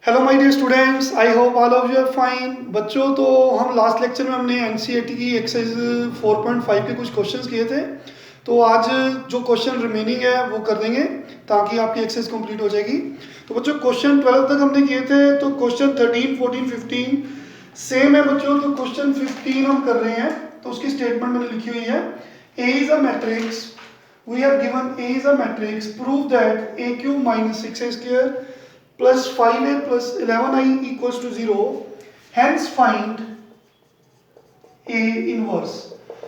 Hello my dear students, I hope all of you are fine. बच्चों, तो हम last lecture में हमने एनसीईआरटी की एक्सरसाइज 4.5 के कुछ क्वेश्चंस किए थे। तो आज जो क्वेश्चन रिमेनिंग है वो कर देंगे ताकि आपकी एक्सरसाइज कंप्लीट हो जाएगी। तो बच्चों, क्वेश्चन 12 तक हमने किए थे, तो क्वेश्चन 13, 14, 15 सेम है बच्चों। तो क्वेश्चन 15 हम कर रहे हैं, तो उसकी स्टेटमेंट मैंने लिखी हुई है। A is a matrix, we have given A is a matrix, prove that A cube minus 6a square plus 5a plus 11i equals to 0, hence find a inverse।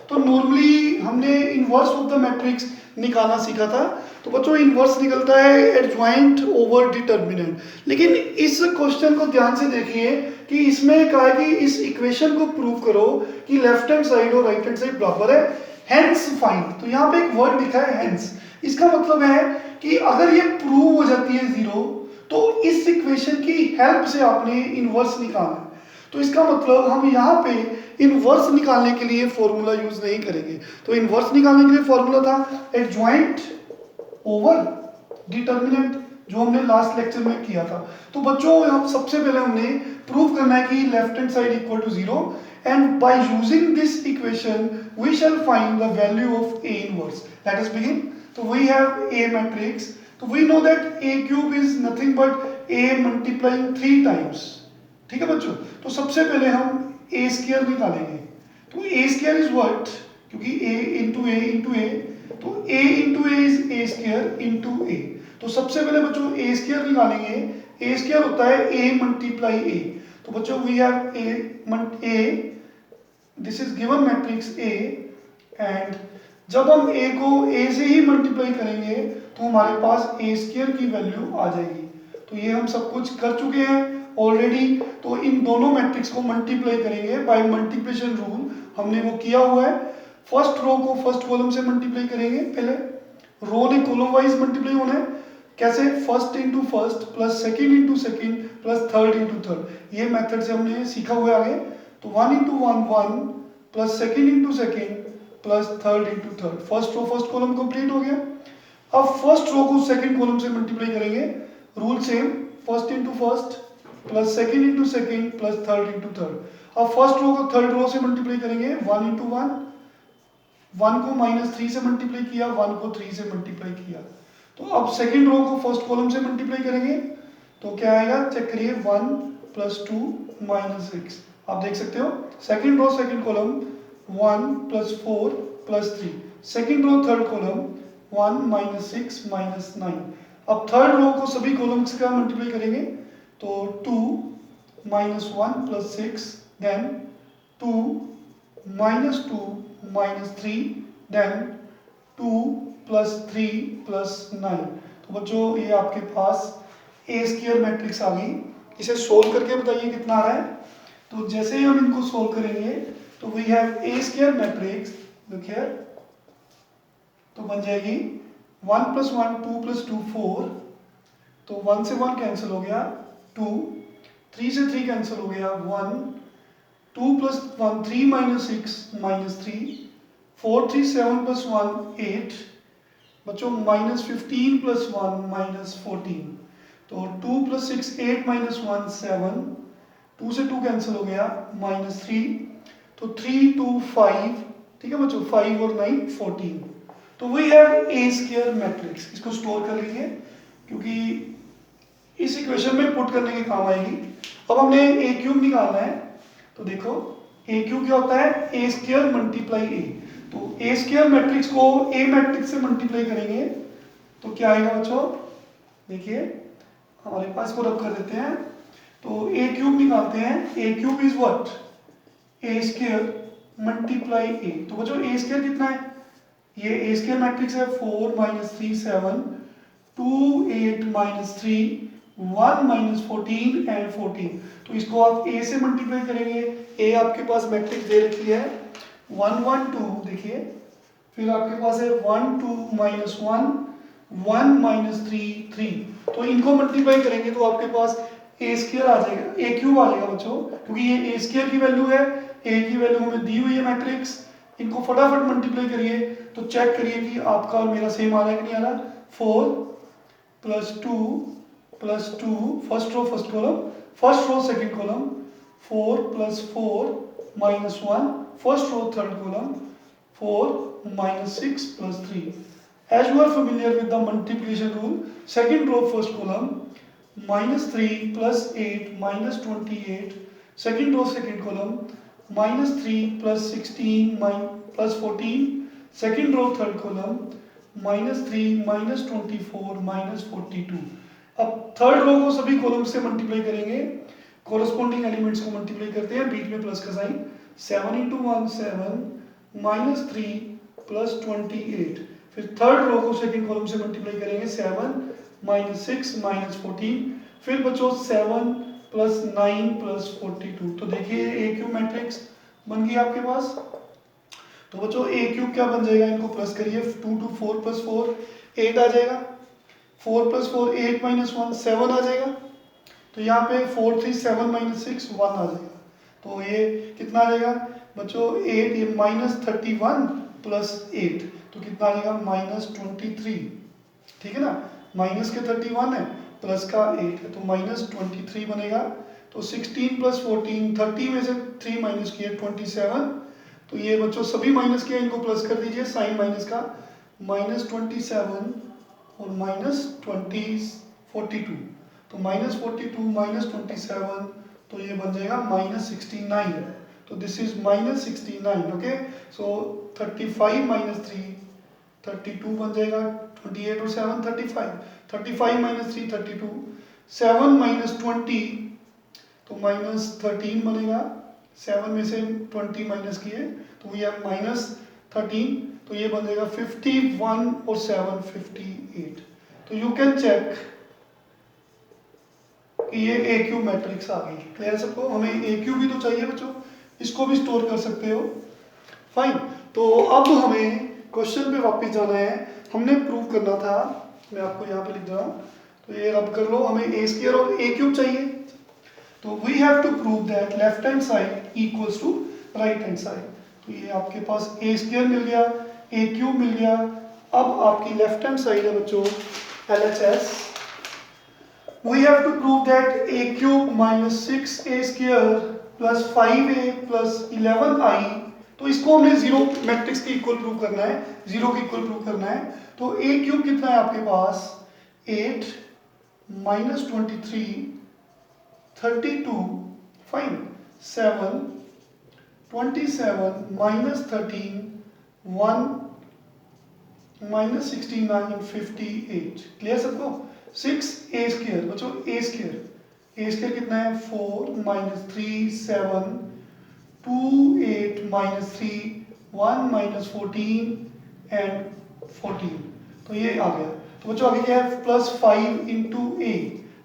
तो नॉर्मली हमने इनवर्स ऑफ द मैट्रिक्स निकालना सीखा था। तो बच्चों, inverse निकलता है adjoint over determinant. लेकिन इस क्वेश्चन को ध्यान से देखिए कि इसमें कहा है कि इस इक्वेशन को प्रूव करो कि लेफ्ट हैंड साइड और राइट हैंड साइड बराबर है, हेंस फाइंड। तो यहाँ पे एक वर्ड लिखा है हेंस। इसका मतलब है कि अगर ये प्रूव हो जाती है जीरो, तो इस इक्वेशन की हेल्प से आपने इनवर्स निकालना है। तो इसका मतलब हम यहाँ पे इनवर्स निकालने के लिए फॉर्मूला यूज नहीं करेंगे। तो इनवर्स निकालने के लिए फॉर्मूला था एडजॉइंट ओवर डिटर्मिनेंट, जो हमने लास्ट लेक्चर में किया था। तो बच्चों, यहाँ सबसे पहले हमने प्रूव करना है कि left hand side equal to zero, and by using this equation we shall find the value of A inverse. Let us begin. तो वी हैव ए मैट्रिक्स, तो we know that A cube is nothing but A multiplying 3 times. ठीक है बच्चों, तो सबसे पहले हम ए square निकालेंगे। तो ए स्क्वायर इज व्हाट, क्योंकि ए इंटू ए, तो A into A is A square into A. तो सबसे पहले बच्चों ए स्क्वायर निकालेंगे। ए स्क्वायर होता है ए मल्टीप्लाई ए। तो बच्चों we have A, this is given matrix A, and जब हम ए को ए से ही मल्टीप्लाई करेंगे तो हमारे पास ए स्क्वायर की वैल्यू आ जाएगी। तो ये हम सब कुछ कर चुके हैं ऑलरेडी। तो इन दोनों मैट्रिक्स को मल्टीप्लाई करेंगे बाय मल्टीप्लिकेशन रूल, हमने वो किया हुआ है। फर्स्ट रो को फर्स्ट कॉलम से मल्टीप्लाई करेंगे। पहले रो ने कॉलम वाइज मल्टीप्लाई होना है। कैसे? First into first plus second into second plus third into third. ये मेथड से हमने सीखा हुआ है आगे। तो one into one one plus second into second plus third into third. First row first column complete हो गया। अब फर्स्ट रो को सेकेंड कॉलम से मल्टीप्लाई करेंगे। Rule same, first into first plus second into second plus third into third. अब first row को third row से multiply करेंगे। वन इंटू वन, वन को माइनस थ्री से मल्टीप्लाई किया, वन को थ्री से मल्टीप्लाई किया। तो अब सेकेंड रो को फर्स्ट कॉलम से मल्टीप्लाई करेंगे तो क्या आएगा, चेक करिए, one plus two minus six. आप देख सकते हो second row second column one plus four plus three, second row third column one minus six minus nine. अब थर्ड रो को सभी कॉलम्स का मल्टीप्लाई करेंगे तो two minus one plus six, then two minus two minus three, then two plus three plus nine. तो बच्चों, ये आपके पास ए स्क्वायर मैट्रिक्स आ गई। इसे सोल्व करके बताइए कितना आ रहा है। तो जैसे ही हम इनको सोल्व करेंगे तो we have a square matrix, look here, तो बन जाएगी one plus one two plus two four, तो वन से वन कैंसिल हो गया, टू, थ्री से थ्री कैंसिल हो गया, one, two plus one three minus six minus three, four three seven plus one eight, बच्चों माइनस 15 प्लस वन माइनस 14, तो two plus six eight minus one seven, two से two cancel हो गया, minus three, तो three two five, ठीक है बच्चों, five और नाइन 14। तो we have a square matrix. इसको स्टोर कर लीजिए क्योंकि इस इक्वेशन में पुट करने के काम आएगी। अब हमने ए क्यूब निकालना है। तो देखो ए क्यूब क्या होता है, ए स्क्वायर मल्टीप्लाई ए। तो ए स्क्वायर मैट्रिक्स को ए मैट्रिक्स से मल्टीप्लाई करेंगे तो क्या आएगा बच्चों, देखिए हमारे पास को रब कर देते हैं। तो ए क्यूब निकालते हैं। A cube is what, A square multiply A. तो बच्चों ए स्क्वायर कितना है, ये ए स्क्वायर मैट्रिक्स है, four minus three seven, two eight minus three, one minus fourteen and fourteen. तो इसको आप ए से मल्टीप्लाई करेंगे। ए आपके पास मैट्रिक्स दे रखी है वन वन टू, देखिए, फिर आपके पास है one two minus one, one minus three three. तो इनको मल्टीप्लाई करेंगे तो आपके पास ए स्क्वायर आ जाएगा, ए क्यूब आ जाएगा बच्चों, क्योंकि ये ए स्क्वायर की वैल्यू है, ए की वैल्यू हमें दी हुई है मैट्रिक्स। इनको फटाफट मल्टीप्लाई करिए तो चेक करिए कि आपका और मेरा सेम आ रहा है कि नहीं आ रहा। Four plus two plus 2, first row first column, first row second column, 4 plus 4 minus 1, first row third column, 4 minus 6 plus 3. As you are familiar with the multiplication rule, second row first column, minus 3 plus 8 minus 28, second row second column, minus 3 plus 16 plus 14, second row third column, minus 3 minus 24 minus 42. अब third row को सभी column से multiply करेंगे, corresponding elements को multiply करते हैं, बीच में plus का साइन, 7 इंटू 1 7 माइनस 3 प्लस 28. फिर थर्ड रो को सेकंड कॉलम से मल्टीप्लाई करेंगे, 7 माइनस 6 माइनस 14. फिर बच्चों 7 प्लस 9 प्लस 42. तो देखिए ए क्यूब मैट्रिक्स बन गई आपके पास. तो बच्चों ए क्यूब क्या बन जाएगा, इनको प्लस करिए, 2 टू 4 प्लस 4 8 आ जाएगा, 4 प्लस 4 8 माइनस 1 7 आ जाएगा. तो यहाँ पे 4 3 7 माइनस 6 1 आ जाएगा. तो ये कितना आ जाएगा बच्चों 8, ये माइनस 31 प्लस 8, तो कितना आ जाएगा माइनस 23. ठीक है ना, माइनस के 31 है, प्लस का 8 है, तो माइनस 23 बनेगा. तो 16 प्लस 14, 30 में से 3 माइनस किए 27. तो ये बच्चों सभी माइनस किया, इनको प्लस कर दीजिए, साइन माइनस का, माइनस 27 और माइनस 42. तो माइनस 42 माइनस 27, तो ये बन जाएगा माइनस 69. तो this is minus 69. Okay, so 35 minus 3 32 बन जाएगा, 28 और 7 35, 35 माइनस 3 32, 7 माइनस 20 तो माइनस 13 बनेगा, 7 में से 20 माइनस किए तो ये माइनस 13. तो ये बन जाएगा 51 और 7 58. तो यू कैन चेक कि ये ए क्यूब मैट्रिक्स आ गई. क्लियर सबको, हमें ए क्यूब भी तो चाहिए बच्चों, इसको भी स्टोर कर सकते हो. फाइन. तो अब हमें क्वेश्चन पे वापस जाना है. हमने प्रूव करना था, मैं आपको यहाँ पे लिख दे रहा हूँ, तो ये रब कर लो. हमें ए स्क्वायर और ए क्यूब चाहिए. तो we have to prove that left hand side equals to right hand side. तो ये आपके पास ए स्क्वायर मिल गया, ए क्यूब मिल गया. अब आपकी लेफ्ट हैंड साइड है बच्चों LHS. We have to prove that a cube minus 6a square plus 5a plus 11i. तो इसको हमने जीरो मैट्रिक्स के इक्वल प्रूव करना है, जीरो के इक्वल प्रूव करना है. तो a क्यूब कितना है आपके पास, 8 minus 23 32, fine, 7 27 minus 13 1 minus 69 58. Clear सबको. 6a स्क्वायर बच्चों, a स्क्वायर कितना है, 4 माइनस 3 7 2 8 माइनस 3 1 माइनस 14 एंड 14. तो ये आ गया. तो बच्चों आगे क्या है, प्लस 5 इंटू ए.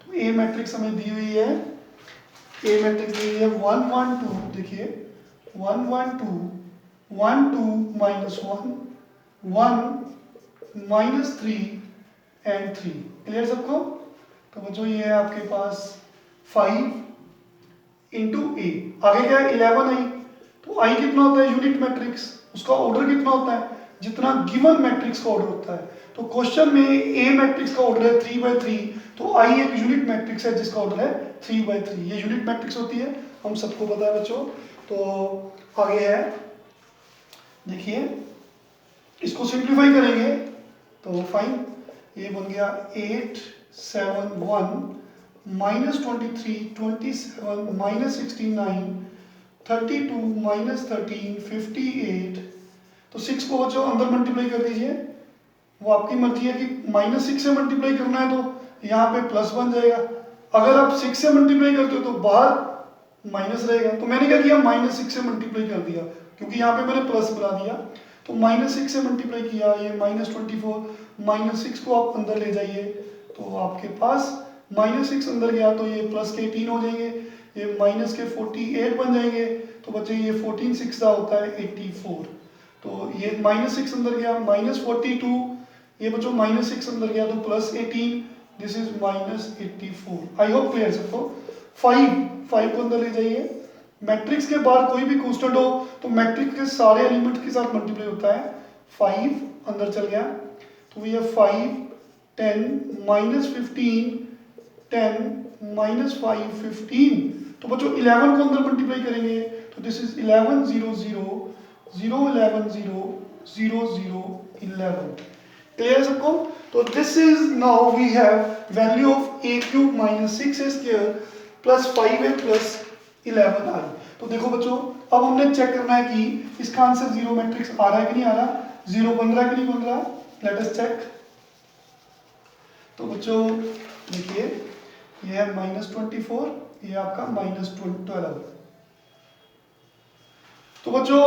तो ए मैट्रिक्स हमें दी हुई है, ए मैट्रिक्स दी हुई है 1 1 2. देखिए 1 1 2 1 2 माइनस 1 1 माइनस 3 एंड 3. क्लियर सबको. तो बच्चों ये है आपके पास 5 इंटू ए. आगे क्या है 11 आई. तो आई कितना होता है, यूनिट मैट्रिक्स, उसका ऑर्डर कितना होता है, जितना गिवन मैट्रिक्स का ऑर्डर होता है. तो क्वेश्चन में ए मैट्रिक्स का ऑर्डर है 3/3. तो आई एक यूनिट मैट्रिक्स है जिसका ऑर्डर है 3/3. ये यूनिट मैट्रिक्स होती है, हम सबको पता है बच्चों. तो आगे है, देखिए इसको सिंप्लीफाई करेंगे तो फाइन, ये बन गया 8 7 1 माइनस 23 27 माइनस 69 32 माइनस 13 58. तो 6 को बच्चों अंदर मल्टीप्लाई कर दीजिए, वो आपकी मर्जी है कि माइनस 6 से मल्टीप्लाई करना है तो यहाँ पे प्लस बन जाएगा. अगर आप 6 से मल्टीप्लाई करते हो तो बाहर माइनस रहेगा. तो मैंने क्या किया, माइनस 6 से मल्टीप्लाई कर दिया, क्योंकि यहाँ पे मैंने प्लस बना दिया. तो माइनस 6 से मल्टीप्लाई किया, ये माइनस 24, माइनस 6 को आप अंदर ले जाइए तो आपके पास माइनस 6 अंदर गया तो ये प्लस के 18 हो जाएंगे, ये माइनस के 48 बन जाएंगे. तो बच्चे ये 14 6 का होता है 84. तो ये माइनस 6 अंदर गया, माइनस 42, ये बच्चों माइनस 6 अंदर गया तो plus 18, this is minus 84. I hope clear सबको. 5 को अंदर ले जाइए. मैट्रिक्स के बाद कोई भी कांस्टेंट हो तो मैट्रिक्स के सारे एलिमेंट के साथ मल्टीप्लाई होता है. 5 अंदर चल गया तो ये 5 10 माइनस 15 10 माइनस 5 15। तो बच्चों 11 को अंदर मल्टीप्लाई करेंगे तो दिस इज 11 0 0 0 11 0 0 0 11। क्लियर सबको? तो this is now we have value of a cube minus 6a square plus 5a plus 11i। तो देखो बच्चों, अब हमने चेक करना है कि इसका आंसर जीरो मैट्रिक्स आ रहा है कि नहीं आ रहा, जीरो बन रहा है कि नहीं बन रहा। Let us check. तो बच्चों देखिए, ये है -24, ये आपका -12। तो बच्चों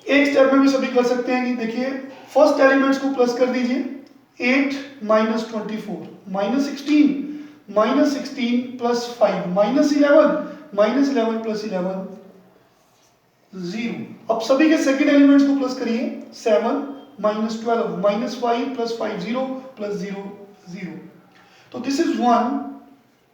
एक स्टेप में भी सभी कर सकते हैं कि देखिए फर्स्ट एलिमेंट्स को प्लस कर दीजिए, 8 माइनस 24 -16 प्लस 5 -11 प्लस 11 0। अब सभी के सेकेंड एलिमेंट्स को प्लस करिए, 7 -12 -5 प्लस 5 0 प्लस 0 0। तो दिस इज 1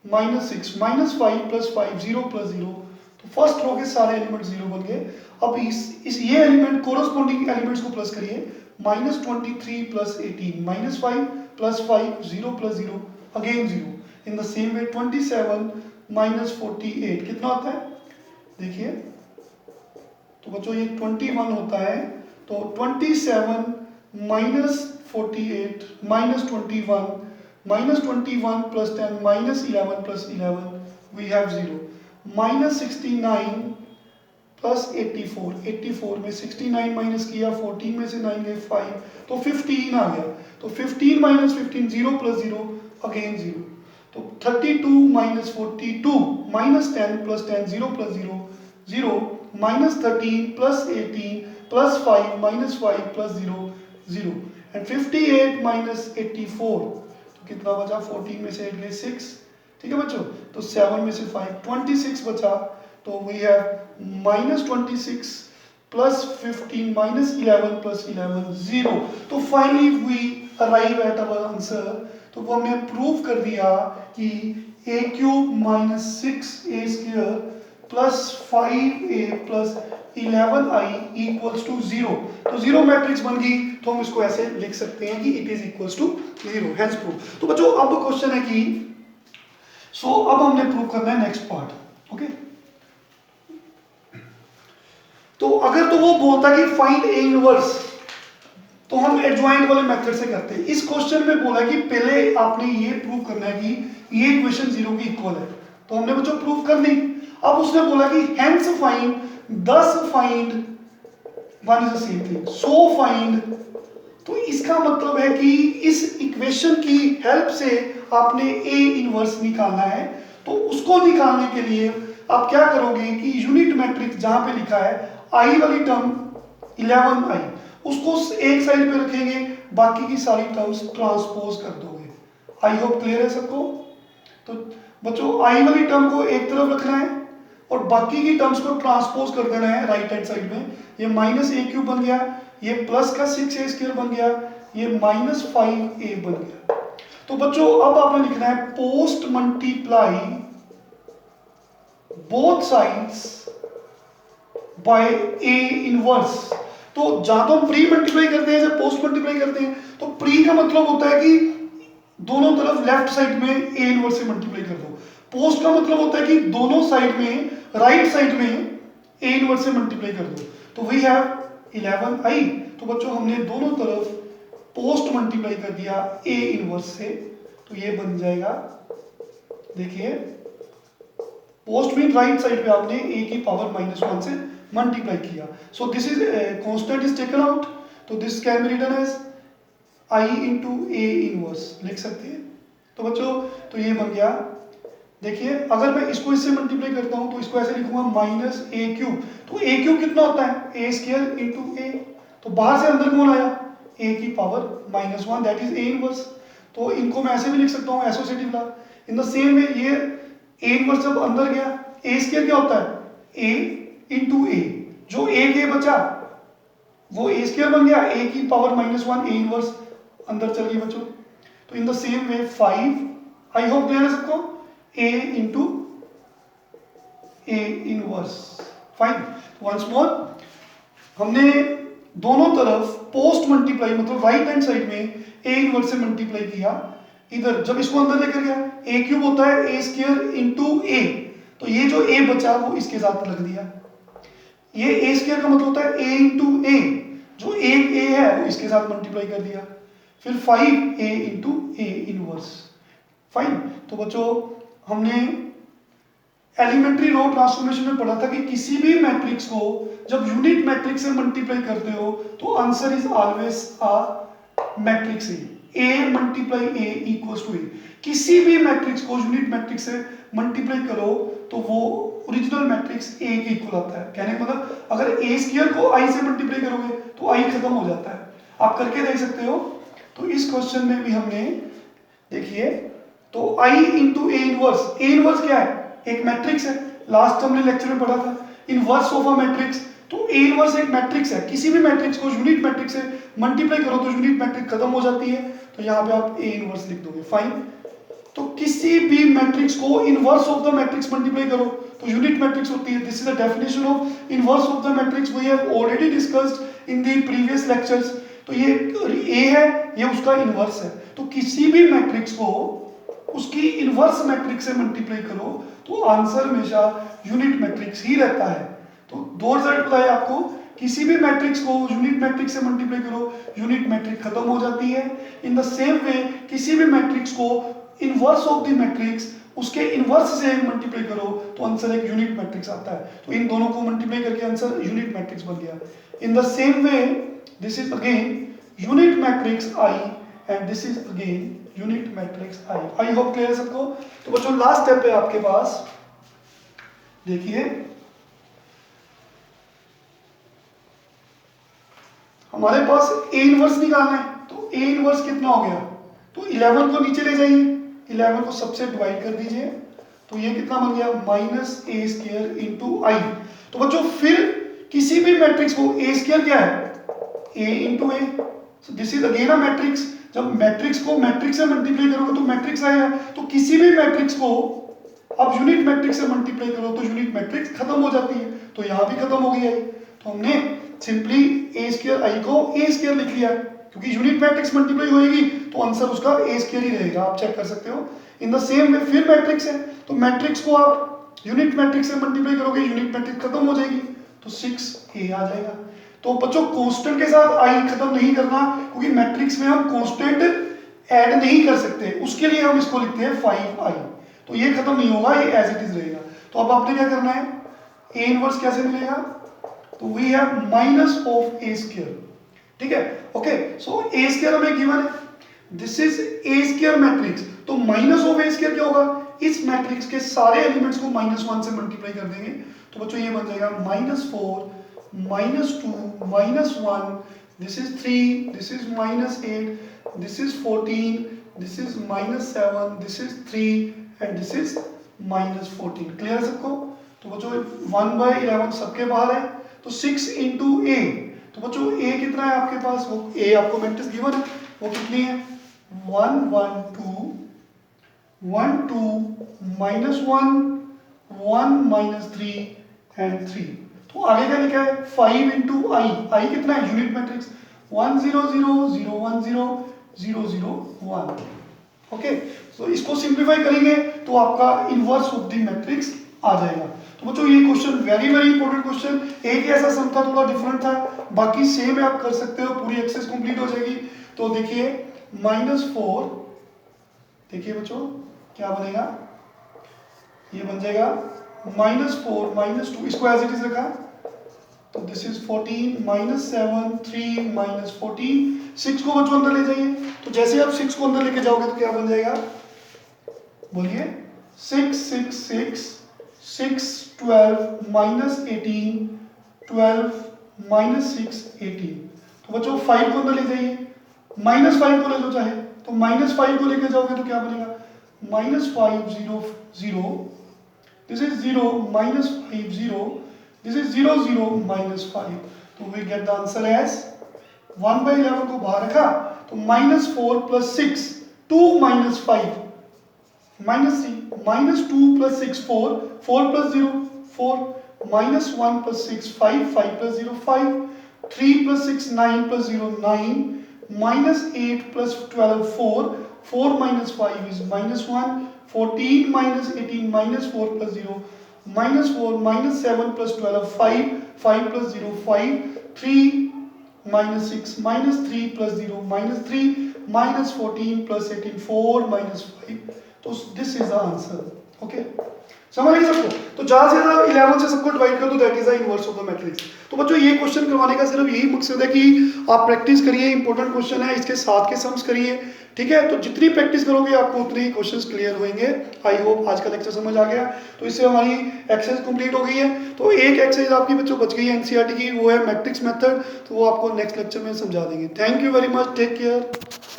-6 -5 प्लस 5 0 प्लस 0। तो फर्स्ट रो के सारे एलिमेंट 0 बन गए। अब इस ये एलिमेंट कोरोस्पोंडिंग एलिमेंट्स को प्लस करिए, -23 plus 18 -5 plus 5 0 plus 0 again 0। In the same वे 27 -48 कितना होता है देखिए। तो बच्चों ये 21 होता है। तो 27 -48 -21 -21 plus 10 -11 plus 11 we have 0। -69 plus 84 में 69 माइनस किया, 14 में से 9 गए 5, तो 15 आ गया। तो 15 माइनस 15 0 प्लस 0 अगेन 0। तो 32 minus 42 -10 plus 10 0 plus 0 0 -13 plus 18 plus 5 -5 plus 0 0 and 58 minus 84। तो कितना बचा, 14 में से 8 गए 6, ठीक है बच्चों। तो 7 में से 5 26 बचा। तो वी हैव -26 प्लस 15 -11 प्लस 11 0। तो finally we arrive at our answer. तो वो हमने प्रूव कर दिया कि a cube minus 6a square plus 5a plus 11i equals to 0। तो जीरो मैट्रिक्स बन गई। तो हम इसको ऐसे लिख सकते हैं कि it is equals to 0, hence prove. तो बच्चों अब क्वेश्चन है कि अब हमने प्रूव करना है नेक्स्ट पार्ट। ओके, तो अगर तो वो बोलता कि फाइंड ए इनवर्स, तो हम एडजॉइंट वाले मेथड से करते हैं। इस क्वेश्चन में बोला कि पहले आपने ये प्रूव करना है कि ये इक्वेशन 0 की इक्वल है। तो हमने बच्चों प्रूव कर दी। अब उसने बोला कि हेंस फाइंड, दस find, one is the same thing, so find. तो इसका मतलब है कि इस इक्वेशन की हेल्प से आपने ए इनवर्स निकालना है। तो उसको निकालने के लिए आप क्या करोगे कि यूनिट मैट्रिक्स जहां पे लिखा है आई वाली टर्म 11i, उसको एक साइड पे रखेंगे, बाकी की सारी टर्म्स ट्रांसपोज कर दोगे। आई होप क्लियर है सबको। तो बच्चों आई वाली टर्म को एक तरफ रखना है और बाकी की टर्म्स को ट्रांसपोज कर देना है राइट हैंड साइड में। ये -a³ बन गया, ये प्लस का 6a स्क्वायर बन गया, ये -5a बन गया। तो बच्चों अब आपने लिखना है post multiply both sides by a inverse. तो जहां तो हम प्री मल्टीप्लाई करते हैं, जब पोस्ट मल्टीप्लाई करते हैं, तो प्री का मतलब होता है कि दोनों तरफ लेफ्ट साइड में a इनवर्स से मल्टीप्लाई कर दो। पोस्ट का मतलब होता है कि दोनों साइड में, राइट साइड में a इनवर्स से मल्टीप्लाई कर दो। तो वी हैव 11i। तो बच्चों हमने दोनों तरफ पोस्ट मल्टीप्लाई कर दिया a इनवर्स से। तो ये बन जाएगा, देखिए पोस्ट मीन राइट साइड पे आपने a की पावर -1 से मल्टीप्लाई किया। So this is constant is taken out. तो this can be written as i into a inverse, लिख सकते हैं। तो बच्चों तो ये बन गया। देखिए अगर मैं इसको इससे मल्टीप्लाई करता हूं तो इसको ऐसे लिखूंगा -a³। तो a³ कितना होता है, a स्क्वायर इंटू a। तो बाहर से अंदर कौन आया, a की power -1, that is a inverse. तो इनको मैं ऐसे भी लिख सकता हूं associative law. In the same वे ये a इनवर्स जब अंदर गया, a स्क्वायर क्या होता है, a इंटू a। जो a के बचा वो a स्क्वायर बन गया, a की पावर -1 a इनवर्स अंदर चल गई बच्चों। तो in the same way 5, I hope clear है सबको, a into a inverse. Fine, once more हमने दोनों तरफ पोस्ट मल्टीप्लाई मतलब राइट हैंड साइड में a इनवर्स से मल्टीप्लाई किया। इधर जब इसको अंदर लेकर गया, ए क्यूब होता है ए स्क्वायर इंटू ए, तो ये जो ए बचा वो इसके साथ लग दिया। ये ए स्क्वायर का मतलब होता है ए इंटू ए, जो ए है वो इसके साथ मल्टीप्लाई कर दिया। फिर 5a into A inverse. Fine. तो बच्चों हमने एलिमेंट्री रो ट्रांसफॉर्मेशन में पढ़ा था कि किसी भी मैट्रिक्स को जब यूनिट मैट्रिक्स से मल्टीप्लाई करते हो तो answer is always a matrix A multiply A equals to A. किसी भी मैट्रिक्स को यूनिट मैट्रिक्स से मल्टीप्लाई करो तो वो ओरिजिनल मैट्रिक्स ए के इक्वल आता है। कहने का मतलब अगर ए स्क्वायर को आई से मल्टीप्लाई करोगे तो आई खत्म हो जाता है। आप करके देख सकते हो। तो इस क्वेश्चन में भी हमने देखिए, तो I into A inverse. A inverse क्या है? एक मैट्रिक्स है, लास्ट हमने लेक्चर में पढ़ा था इनवर्स ऑफ अ मैट्रिक्स। तो ए इनवर्स एक मैट्रिक्स है, किसी भी मैट्रिक्स को यूनिट मैट्रिक्स से मल्टीप्लाई करो तो यूनिट मैट्रिक्स खत्म हो जाती है। तो यहाँ पे आप ए इनवर्स लिख दोगे। फाइन। तो किसी भी मैट्रिक्स को inverse of the matrix multiply करो तो यूनिट मैट्रिक्स होती है। This is the definition of inverse of the matrix, we have already discussed in the previous lectures. तो ये ए है, ये उसका इनवर्स है। तो किसी भी मैट्रिक्स को उसकी इनवर्स मैट्रिक्स से मल्टीप्लाई करो तो आंसर हमेशा यूनिट मैट्रिक्स ही रहता है। तो दो रिजल्ट बताए आपको, किसी भी मैट्रिक्स को यूनिट मैट्रिक्स से मल्टीप्लाई करो यूनिट मैट्रिक्स खत्म हो जाती है। इन द सेम वे किसी भी मैट्रिक्स को इनवर्स ऑफ द मैट्रिक्स उसके इनवर्स से मल्टीप्लाई करो तो आंसर एक यूनिट मैट्रिक्स आता है। तो इन दोनों को मल्टीप्लाई करके आंसर यूनिट मैट्रिक्स बन गया। इन the same way this is again unit matrix I and this is again unit matrix I. I hope clear है सबको। तो बच्चों लास्ट स्टेप है आपके पास, देखिए हमारे पास ए इनवर्स निकालना है। तो ए इनवर्स कितना हो गया? तो 11 को नीचे ले जाइए, 11 को सबसे डिवाइड कर दीजिए। तो ये कितना बन गया? माइनस ए स्क्वायर इंटू आई। तो बच्चों फिर किसी भी मैट्रिक्स को ए स्क्वायर क्या है? A into A. This is again a matrix. जब मैट्रिक्स को मैट्रिक्स से मल्टीप्लाई करोगे तो मैट्रिक्स आएगा। तो किसी भी मैट्रिक्स को अब यूनिट मैट्रिक्स से मल्टीप्लाई करो तो यूनिट मैट्रिक्स खत्म हो जाती है। तो यहां भी खत्म हो गई है। तो हमने सिंपली ए स्क्वायर आई को ए स्क्वायर लिख लिया, क्योंकि यूनिट मैट्रिक्स मल्टीप्लाई होएगी तो आंसर उसका ए स्क्वायर ही रहेगा। आप चेक कर सकते हो। इन द सेम वे फिर मैट्रिक्स है, तो मैट्रिक्स को आप यूनिट मैट्रिक्स से मल्टीप्लाई करोगे यूनिट मैट्रिक्स खत्म हो जाएगी तो 6a आ जाएगा। तो बच्चों कांस्टेंट के साथ आई खत्म नहीं करना, क्योंकि मैट्रिक्स में हम कांस्टेंट ऐड नहीं कर सकते, उसके लिए हम इसको लिखते हैं 5i। तो ये खत्म नहीं होगा, ये एज इट इज रहेगा। तो अब आपने क्या करना है? ए इनवर्स कैसे मिलेगा? तो we have minus of A square. ठीक है, ओके। सो ए स्क्वायर हमें गिवन है, this is A square matrix. तो माइनस ऑफ ए स्क्वायर क्या होगा? इस मैट्रिक्स के सारे एलिमेंट्स को -1 से मल्टीप्लाई कर देंगे। तो बच्चों ये बन जाएगा -4 -2 -1, this is 3, this is -8, this is 14, this is -7, this is 3 and this is -14। Clear है सबको? तो बच्चों 1/11 सबके बाहर है। तो 6 इंटू ए। तो बच्चों ए कितना है आपके पास? वो ए आपको मैट्रिक्स गिवन है, वो कितनी है? 1 1 2 1 2 -1 1 -3 एंड 3। तो आगे क्या लिखा है? 5 इंटू आई। आई कितना है? Unit matrix 1 0 0 0 1 0 0 0 1। ओके, तो इसको सिंप्लीफाई करेंगे तो आपका इनवर्स ऑफ द मैट्रिक्स आ जाएगा। तो बच्चों ये question very very important question. एक ऐसा सम था, थोड़ा डिफरेंट था, बाकी सेम है, आप कर सकते हो, पूरी एक्सेस कंप्लीट हो जाएगी। तो देखिए -4, देखिए बच्चों क्या बनेगा? ये बन जाएगा -4 -2, इसको एज इट इज रखा। तो दिस इज 14 -7 3 -14। 6 को बच्चों अंदर ले जाइए। तो जैसे आप 6 को अंदर लेके जाओगे तो क्या बन जाएगा? बोलिए 6 6 6 6 12 -18 12 -6 18। तो बच्चों 5 को अंदर ले जाइए, -5 को ले लो चाहे। तो -5 को लेके जाओगे तो क्या बनेगा? -5 0 0, this is 0 -5 0, this is 0 0 -5। तो we get the answer as 1/11 को बाहर रखा तो -4 + 6 2 -5 -3 -2 + 6 4 4 + 0 4 -1 + 6 5 5 + 0 5 3 + 6 9 + 0 9 -8 + 12 4 4 minus 5 is minus 1, 14 minus 18 minus 4 plus 0, minus 4 minus 7 plus 12, 5, 5 plus 0, 5, 3 minus 6 minus 3 plus 0, minus 3 minus 14 plus 18, 4 minus 5. तो this is the answer. Okay, समझ गए सबको? तो ज्यादा से ज्यादा 11 से सबको डिवाइड कर दो, that is the inverse of the matrix. तो बच्चों ये क्वेश्चन करवाने का सिर्फ यही मकसद है कि आप प्रैक्टिस करिए, इंपॉर्टेंट क्वेश्चन है, इसके साथ के सम्स करिए, ठीक है? तो जितनी प्रैक्टिस करोगे आपको उतने ही क्वेश्चंस क्लियर होंगे। आई होप आज का लेक्चर समझ आ गया। तो इससे हमारी एक्सरसाइज कंप्लीट हो गई है। तो एक एक्सरसाइज आपकी बच्चों बच गई है एनसीईआरटी की, वो है मैट्रिक्स मेथड। तो वो आपको नेक्स्ट लेक्चर में समझा देंगे। Thank you very much, take care.